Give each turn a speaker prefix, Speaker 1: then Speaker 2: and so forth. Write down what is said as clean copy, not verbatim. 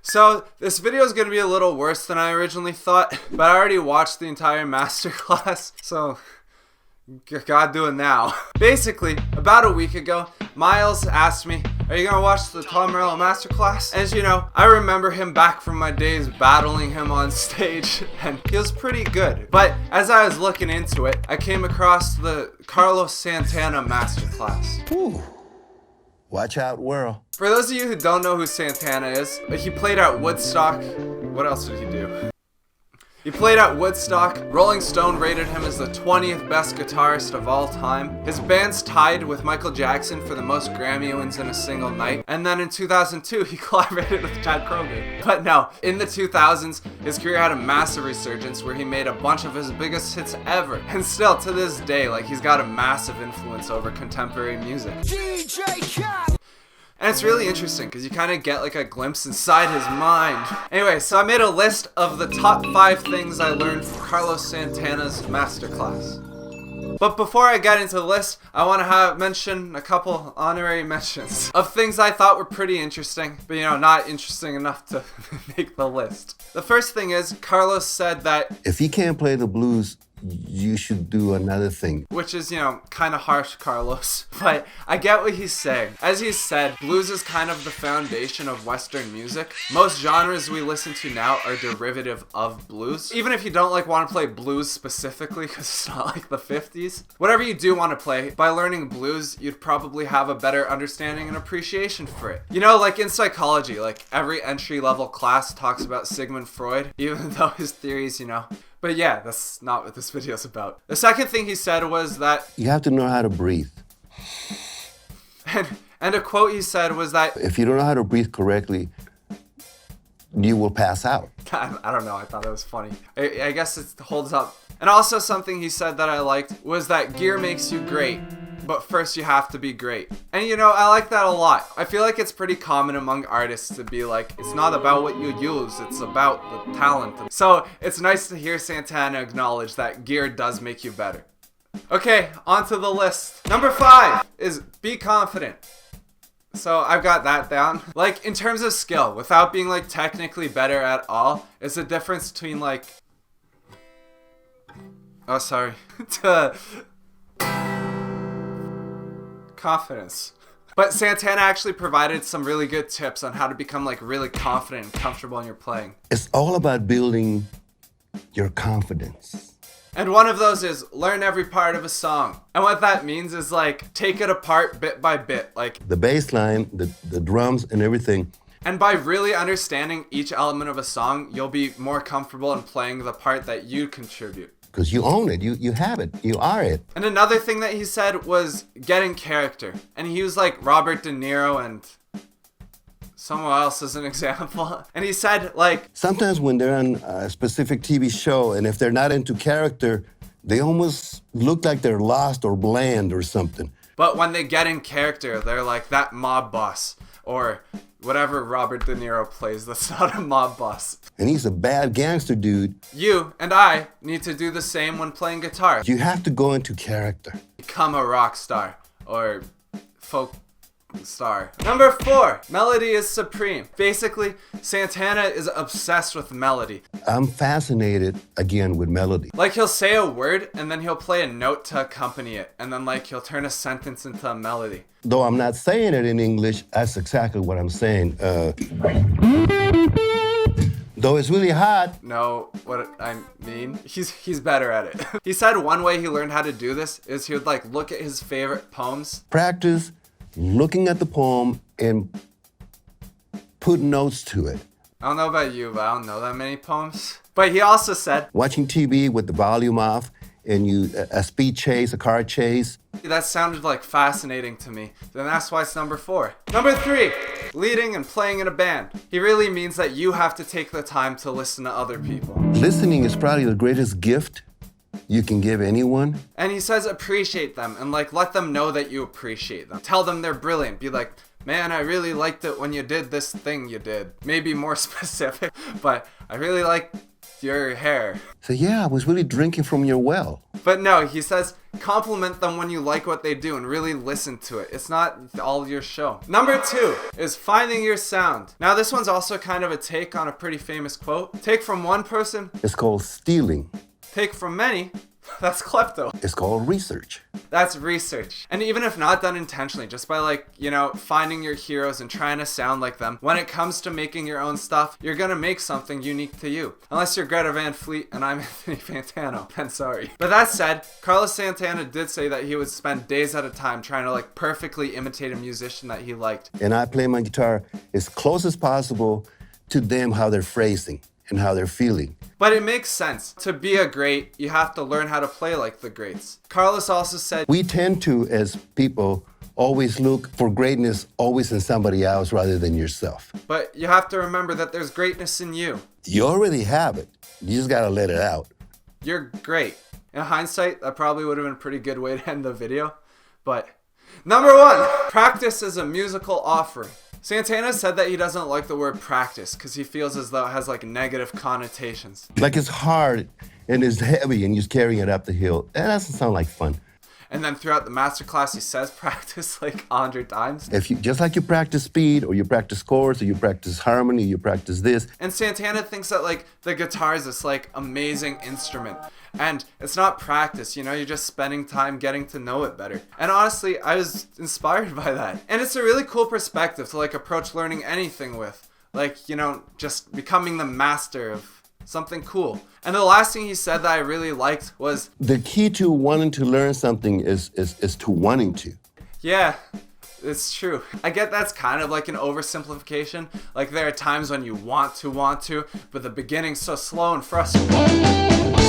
Speaker 1: So this video is going to be a little worse than I originally thought, but I already watched the entire masterclass, so gotta do it now. Basically, about a week ago, Miles asked me, are you gonna watch the Tom Morello Masterclass? As you know, I remember him back from my days battling him on stage, and he was pretty good. But as I was looking into it, I came across the Carlos Santana Masterclass.
Speaker 2: Ooh. Watch out, world.
Speaker 1: For those of you who don't know who Santana is, he played at Woodstock. What else did he do? He played at Woodstock. Rollingstone rated him as the 20th best guitarist of all time. His band's tied with Michael Jackson for the most Grammy wins in a single night. And then in 2002, he collaborated with Chad Kroeger. But no, in the 2000s, his career had a massive resurgence where he made a bunch of his biggest hits ever. And still, to this day, he's got a massive influence over contemporary music. And it's really interesting because you kind of get a glimpse inside his mind. Anyway, so I made a list of the top 5 things I learned from Carlos Santana's masterclass. But before I get into the list, I want to mention a couple honorary mentions of things I thought were pretty interesting, but not interesting enough to make the list. The first thing is, Carlos said that
Speaker 2: if you can't play the blues, you should do another thing.
Speaker 1: Which is, kind of harsh, Carlos. But I get what he's saying. As he said, blues is kind of the foundation of Western music. Most genres we listen to now are derivative of blues. Even if you don't want to play blues specifically, because it's not like the 50s. Whatever you do want to play, by learning blues, you'd probably have a better understanding and appreciation for it. In psychology, every entry-level class talks about Sigmund Freud, even though his theories, But yeah, that's not what this video's about. The second thing he said was that
Speaker 2: you have to know how to breathe.
Speaker 1: And a quote he said was that
Speaker 2: if you don't know how to breathe correctly, you will pass out.
Speaker 1: I don't know, I thought that was funny. I guess it holds up. And also something he said that I liked was that gear makes you great, but first you have to be great. And I like that a lot. I feel like it's pretty common among artists to be it's not about what you use, it's about the talent. So it's nice to hear Santana acknowledge that gear does make you better. Okay, on to the list. Number 5 is be confident. So I've got that down. In terms of skill, without being technically better at all, it's the difference between oh, sorry. to confidence. But Santana actually provided some really good tips on how to become really confident and comfortable in your playing.
Speaker 2: It's all about building your confidence.
Speaker 1: And one of those is learn every part of a song. And what that means is take it apart bit by bit.
Speaker 2: The bass line, the drums and everything.
Speaker 1: And by really understanding each element of a song, you'll be more comfortable in playing the part that you contribute.
Speaker 2: Because you own it, you have it, you are it.
Speaker 1: And another thing that he said was get in character. And he used Robert De Niro and someone else as an example. And he said
Speaker 2: sometimes when they're on a specific TV show and if they're not into character, they almost look like they're lost or bland or something.
Speaker 1: But when they get in character, they're that mob boss or whatever Robert De Niro plays that's not a mob boss.
Speaker 2: And he's a bad gangster dude.
Speaker 1: You and I need to do the same when playing guitar.
Speaker 2: You have to go into character.
Speaker 1: Become a rock star or folk star. Number 4, melody is supreme. Basically, Santana is obsessed with melody.
Speaker 2: I'm fascinated, again, with melody.
Speaker 1: He'll say a word and then he'll play a note to accompany it. And then he'll turn a sentence into a melody.
Speaker 2: Though I'm not saying it in English, that's exactly what I'm saying. Though it's really hot.
Speaker 1: No, what I mean, he's better at it. He said one way he learned how to do this is he would look at his favorite poems.
Speaker 2: Practice looking at the poem and put notes to it.
Speaker 1: I don't know about you, but I don't know that many poems. But he also said
Speaker 2: watching TV with the volume off and a speed chase, a car chase.
Speaker 1: That sounded fascinating to me. Then that's why it's number 4. Number 3, leading and playing in a band. He really means that you have to take the time to listen to other people.
Speaker 2: Listening is probably the greatest gift you can give anyone.
Speaker 1: And he says appreciate them and let them know that you appreciate them. Tell them they're brilliant. Be man, I really liked it when you did this thing you did. Maybe more specific, but I really liked your hair.
Speaker 2: So yeah, I was really drinking from your well.
Speaker 1: But no, he says compliment them when you like what they do and really listen to it. It's not all your show. Number 2 is finding your sound. Now this one's also kind of a take on a pretty famous quote. Take from one person,
Speaker 2: It's called stealing.
Speaker 1: take from many, that's klepto.
Speaker 2: It's called research.
Speaker 1: That's research. And even if not done intentionally, just by like, you know, finding your heroes and trying to sound like them, when it comes to making your own stuff, you're gonna make something unique to you. Unless you're Greta Van Fleet and I'm Anthony Fantano. I'm sorry. But that said, Carlos Santana did say that he would spend days at a time trying to like perfectly imitate a musician that he liked.
Speaker 2: And I play my guitar as close as possible to them, how they're phrasing and how they're feeling.
Speaker 1: But it makes sense. To be a great, you have to learn how to play like the greats. Carlos also said,
Speaker 2: We tend to, as people, always look for greatness always in somebody else rather than yourself.
Speaker 1: but you have to remember that there's greatness in you.
Speaker 2: You already have it. You just gotta let it out.
Speaker 1: You're great. In hindsight, that probably would have been a pretty good way to end the video. But number 1, practice is a musical offering. Santana said that he doesn't like the word practice because he feels as though it has like negative connotations.
Speaker 2: Like it's hard and it's heavy and you're carrying it up the hill. That doesn't sound like fun.
Speaker 1: And then throughout the masterclass, he says practice like 100 times.
Speaker 2: If you just like you practice speed or you practice chords or you practice harmony, you practice this.
Speaker 1: And Santana thinks that like the guitar is this like amazing instrument. And it's not practice, you know, you're just spending time getting to know it better. And honestly, I was inspired by that. And it's a really cool perspective to like approach learning anything with. Like, you know, just becoming the master of something cool. And the last thing he said that I really liked was,
Speaker 2: The key to wanting to learn something is to wanting to.
Speaker 1: yeah, it's true. I get that's kind of like an oversimplification. Like there are times when you want to, but the beginning's so slow and frustrating.